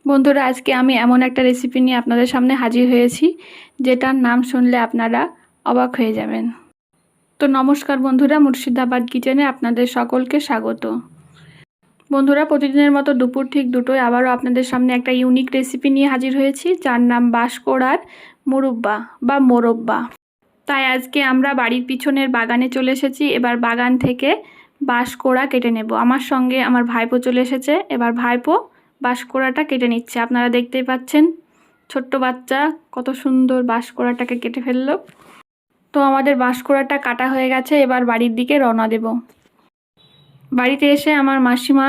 বন্ধুরা, আজকে আমি এমন একটা রেসিপি নিয়ে আপনাদের সামনে হাজির হয়েছি যেটার নাম শুনলে আপনারা অবাক হয়ে যাবেন। তো নমস্কার বন্ধুরা, মুর্শিদাবাদ কিচেনে আপনাদের সকলকে স্বাগত। বন্ধুরা, প্রতিদিনের মতো দুপুর ঠিক দুটোয় আবারও আপনাদের সামনে একটা ইউনিক রেসিপি নিয়ে হাজির হয়েছি, যার নাম বাঁশকড়ার মুরুব্বা বা মোরব্বা। তাই আজকে আমরা বাড়ির পিছনের বাগানে চলে এসেছি। এবার বাগান থেকে বাঁশকড়া কেটে নেব। আমার সঙ্গে আমার ভাইপো চলে এসেছে। এবার ভাইপো বাঁশকড়াটা কেটে নিচ্ছে। আপনারা দেখতেই পাচ্ছেন, ছোট্ট বাচ্চা কত সুন্দর বাঁশকড়াটাকে কেটে ফেললো। তো আমাদের বাঁশকড়াটা কাটা হয়ে গেছে। এবার বাড়ির দিকে রওনা দেব। বাড়িতে এসে আমার মাসিমা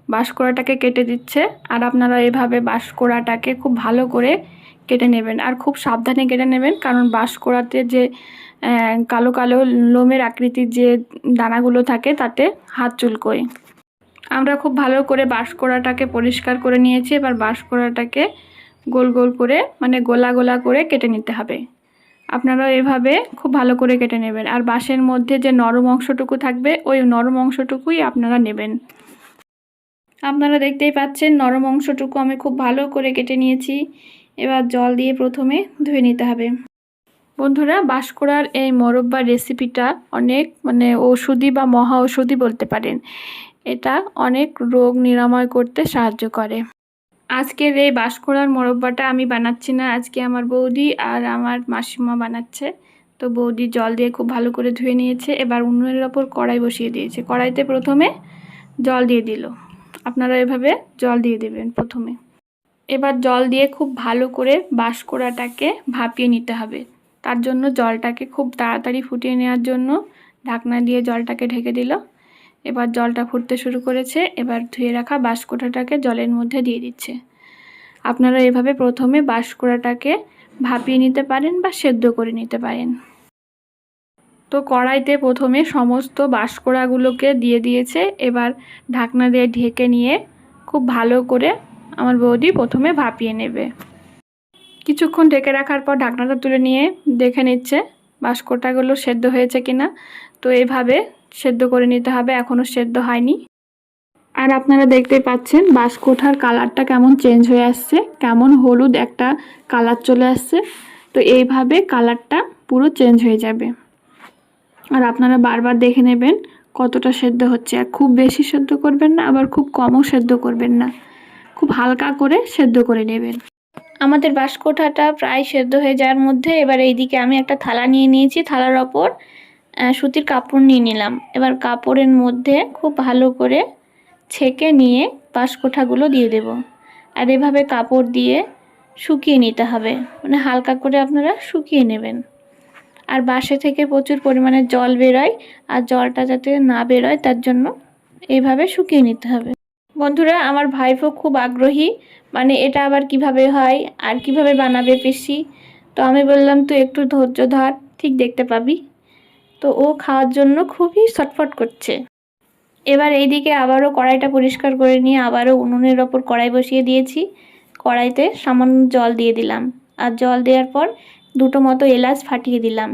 বাঁশকড়াটাকে কেটে দিচ্ছে। আর আপনারা এভাবে বাঁশকড়াটাকে খুব ভালো করে কেটে নেবেন, আর খুব সাবধানে কেটে নেবেন, কারণ বাঁশকড়াতে যে কালো কালো লোমের আকৃতির যে দানাগুলো থাকে তাতে হাত চুলকোয়। আমরা খুব ভালো করে বাঁশকড়াটাকে পরিষ্কার করে নিয়েছি। এবার বাঁশকড়াটাকে গোল গোল করে, মানে গোলা গোলা করে কেটে নিতে হবে। আপনারা এভাবে খুব ভালো করে কেটে নেবেন। আর বাঁশের মধ্যে যে নরম অংশটুকু থাকবে, ওই নরম অংশটুকুই আপনারা নেবেন। আপনারা দেখতেই পাচ্ছেন, নরম অংশটুকু আমি খুব ভালো করে কেটে নিয়েছি। এবার জল দিয়ে প্রথমে ধুয়ে নিতে হবে। বন্ধুরা, বাঁশকড়ার এই মোরব্বার রেসিপিটা অনেক ঔষধি বা মহা ঔষধি বলতে পারেন। এটা অনেক রোগ নিরাময় করতে সাহায্য করে। আজকের এই বাঁশকড়ার মোরব্বাটা আমি বানাচ্ছি না, আজকে আমার বৌদি আর আমার মাসিমা বানাচ্ছে। তো বৌদি জল দিয়ে খুব ভালো করে ধুয়ে নিয়েছে। এবার উনুনের ওপর কড়াই বসিয়ে দিয়েছে। কড়াইতে প্রথমে জল দিয়ে দিল। আপনারা এভাবে জল দিয়ে দেবেন প্রথমে। এবার জল দিয়ে খুব ভালো করে বাঁশকড়াটাকে ভাপিয়ে নিতে হবে। তার জন্য জলটাকে খুব তাড়াতাড়ি ফুটিয়ে নেওয়ার জন্য ঢাকনা দিয়ে জলটাকে ঢেকে দিল। এবার জলটা ফুটতে শুরু করেছে। এবার ধুয়ে রাখা বাঁশকড়াটাকে জলের মধ্যে দিয়ে দিচ্ছে। আপনারা এভাবে প্রথমে বাঁশকড়াটাকে ভাপিয়ে নিতে পারেন বা সেদ্ধ করে নিতে পারেন। তো কড়াইতে প্রথমে সমস্ত বাঁশকড়াগুলোকে দিয়ে দিয়েছে। এবার ঢাকনা দিয়ে ঢেকে নিয়ে খুব ভালো করে আমার বৌদি প্রথমে ভাপিয়ে নেবে। কিছুক্ষণ ঢেকে রাখার পর ঢাকনাটা তুলে নিয়ে দেখে নিচ্ছে বাঁশকড়াগুলো সেদ্ধ হয়েছে কিনা। তো এইভাবে সেদ্ধ করে নিতে হবে, এখনও সেদ্ধ হয়নি। আর আপনারা দেখতে পাচ্ছেন বাঁশকড়ার কালারটা কেমন চেঞ্জ হয়ে আসছে, কেমন হলুদ একটা কালার চলে আসছে। তো এইভাবে কালারটা পুরো চেঞ্জ হয়ে যাবে। আর আপনারা বারবার দেখে নেবেন কতটা সেদ্ধ হচ্ছে। আর খুব বেশি সেদ্ধ করবেন না, আবার খুব কমও সেদ্ধ করবেন না, খুব হালকা করে সেদ্ধ করে নেবেন। আমাদের বাঁশকড়াটা প্রায় সেদ্ধ হয়ে যাওয়ার মধ্যে এবার এইদিকে আমি একটা থালা নিয়ে নিয়েছি। থালার ওপর সুতির কাপড় নিয়ে নিলাম। এবার কাপড়ের মধ্যে খুব ভালো করে ছেঁকে নিয়ে বাঁশকড়াগুলো দিয়ে দেব। আর এভাবে কাপড় দিয়ে শুকিয়ে নিতে হবে, মানে হালকা করে আপনারা শুকিয়ে নেবেন। আর বাঁশে থেকে প্রচুর পরিমাণে জল বেরোয়, আর জলটা যাতে না বেরোয় তার জন্য এইভাবে শুকিয়ে নিতে হবে। বন্ধুরা, আমার ভাইপো খুব আগ্রহী, মানে এটা আবার কিভাবে হয় আর কিভাবে বানাবে পিসি। তো আমি বললাম তুই একটু ধৈর্য ধর, ঠিক দেখতে পাবি। তো ও খাওয়ার জন্য খুবই ছটফট করছে। এবার এইদিকে আবারও কড়াইটা পরিষ্কার করে নিয়ে আবারও উনুনের ওপর কড়াই বসিয়ে দিয়েছি। কড়াইতে সামান্য জল দিয়ে দিলাম। আর জল দেওয়ার পর দুটো মতো এলাচ ফাটিয়ে দিলাম।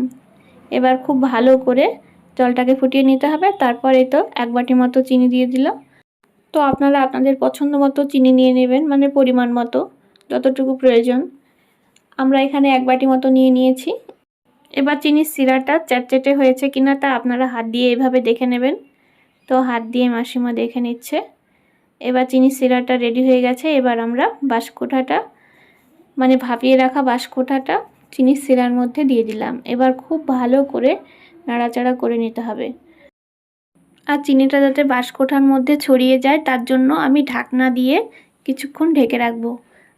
এবার খুব ভালো করে জলটাকে ফুটিয়ে নিতে হবে। তারপর এই তো 1 বাটি মতো চিনি দিয়ে দিলাম। তো আপনারা আপনাদের পছন্দ মতো চিনি নিয়ে নেবেন, মানে পরিমাণ মতো যতটুকু প্রয়োজন। আমরা এখানে 1 বাটি মতো নিয়ে নিয়েছি। এবার চিনির শিরাটা চ্যাটচ্যাটে হয়েছে কিনা তা আপনারা হাত দিয়ে এভাবে দেখে নেবেন। তো হাত দিয়ে মাসিমা দেখে নিচ্ছে। এবার চিনির শিরাটা রেডি হয়ে গেছে। এবার আমরা বাঁশকড়াটা, মানে ভাপিয়ে রাখা বাঁশকড়াটা চিনির শিরার মধ্যে দিয়ে দিলাম। এবার খুব ভালো করে নাড়াচাড়া করে নিতে হবে। আর চিনিটা যাতে বাঁশকড়ার মধ্যে ছড়িয়ে যায় তার জন্য আমি ঢাকনা দিয়ে কিছুক্ষণ ঢেকে রাখবো।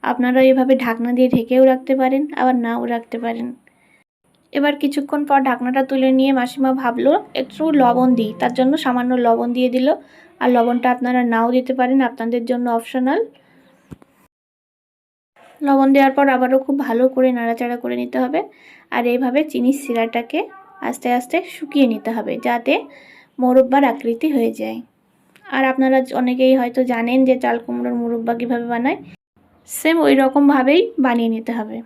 আপনারা এভাবে ঢাকনা দিয়ে ঢেকেও রাখতে পারেন, আবার নাও রাখতে পারেন। এবার কিছুক্ষণ পর ঢাকনাটা তুলে নিয়ে মাসিমা ভাবলো একটু লবণ দিই, তার জন্য সামান্য লবণ দিয়ে দিল। আর লবণটা আপনারা নাও দিতে পারেন, আপনাদের জন্য অপশনাল। লবণ দেওয়ার পর আবারও খুব ভালো করে নাড়াচাড়া করে নিতে হবে। আর এইভাবে চিনির শিরাটাকে আস্তে আস্তে শুকিয়ে নিতে হবে, যাতে মোরব্বার আকৃতি হয়ে যায়। আর আপনারা অনেকেই হয়তো জানেন যে চাল কুমড়োর মুরব্বা কীভাবে বানায়, সেম ওই রকমভাবেই বানিয়ে নিতে হবে।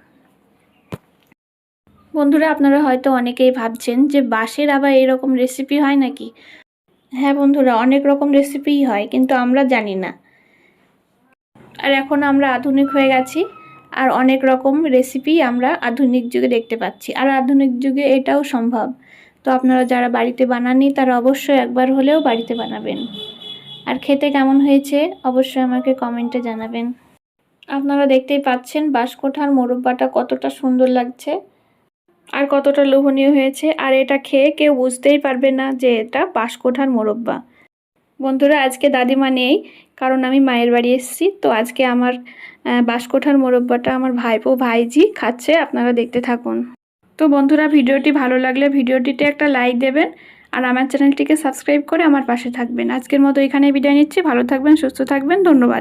বন্ধুরা, আপনারা হয়তো অনেকেই ভাবছেন যে বাঁশের আবার এরকম রেসিপি হয় নাকি। হ্যাঁ বন্ধুরা, অনেক রকম রেসিপিই হয়, কিন্তু আমরা জানি না। আর এখন আমরা আধুনিক হয়ে গেছি, আর অনেক রকম রেসিপি আমরা আধুনিক যুগে দেখতে পাচ্ছি, আর আধুনিক যুগে এটাও সম্ভব। তো আপনারা যারা বাড়িতে বানাননি তারা অবশ্যই একবার হলেও বাড়িতে বানাবেন। আর খেতে কেমন হয়েছে অবশ্যই আমাকে কমেন্টে জানাবেন। আপনারা দেখতেই পাচ্ছেন বাঁশকোঠার মোরব্বাটা কতটা সুন্দর লাগছে আর কতটা লোভনীয় হয়েছে। আর এটা খেয়ে কেউ বুঝতেই পারবে না যে এটা বাঁশকোঠার মোরব্বা। বন্ধুরা, আজকে দাদিমা নেই, কারণ আমি মায়ের বাড়ি এসেছি। তো আজকে আমার বাঁশকোঠার মোরব্বাটা আমার ভাইপো ভাইজি খাচ্ছে, আপনারা দেখতে থাকুন। তো বন্ধুরা, ভিডিওটি ভালো লাগলে ভিডিওটিতে একটা লাইক দেবেন আর আমার চ্যানেলটিকে সাবস্ক্রাইব করে আমার পাশে থাকবেন। আজকের মতো এখানেই বিদায় নিচ্ছি। ভালো থাকবেন, সুস্থ থাকবেন, ধন্যবাদ।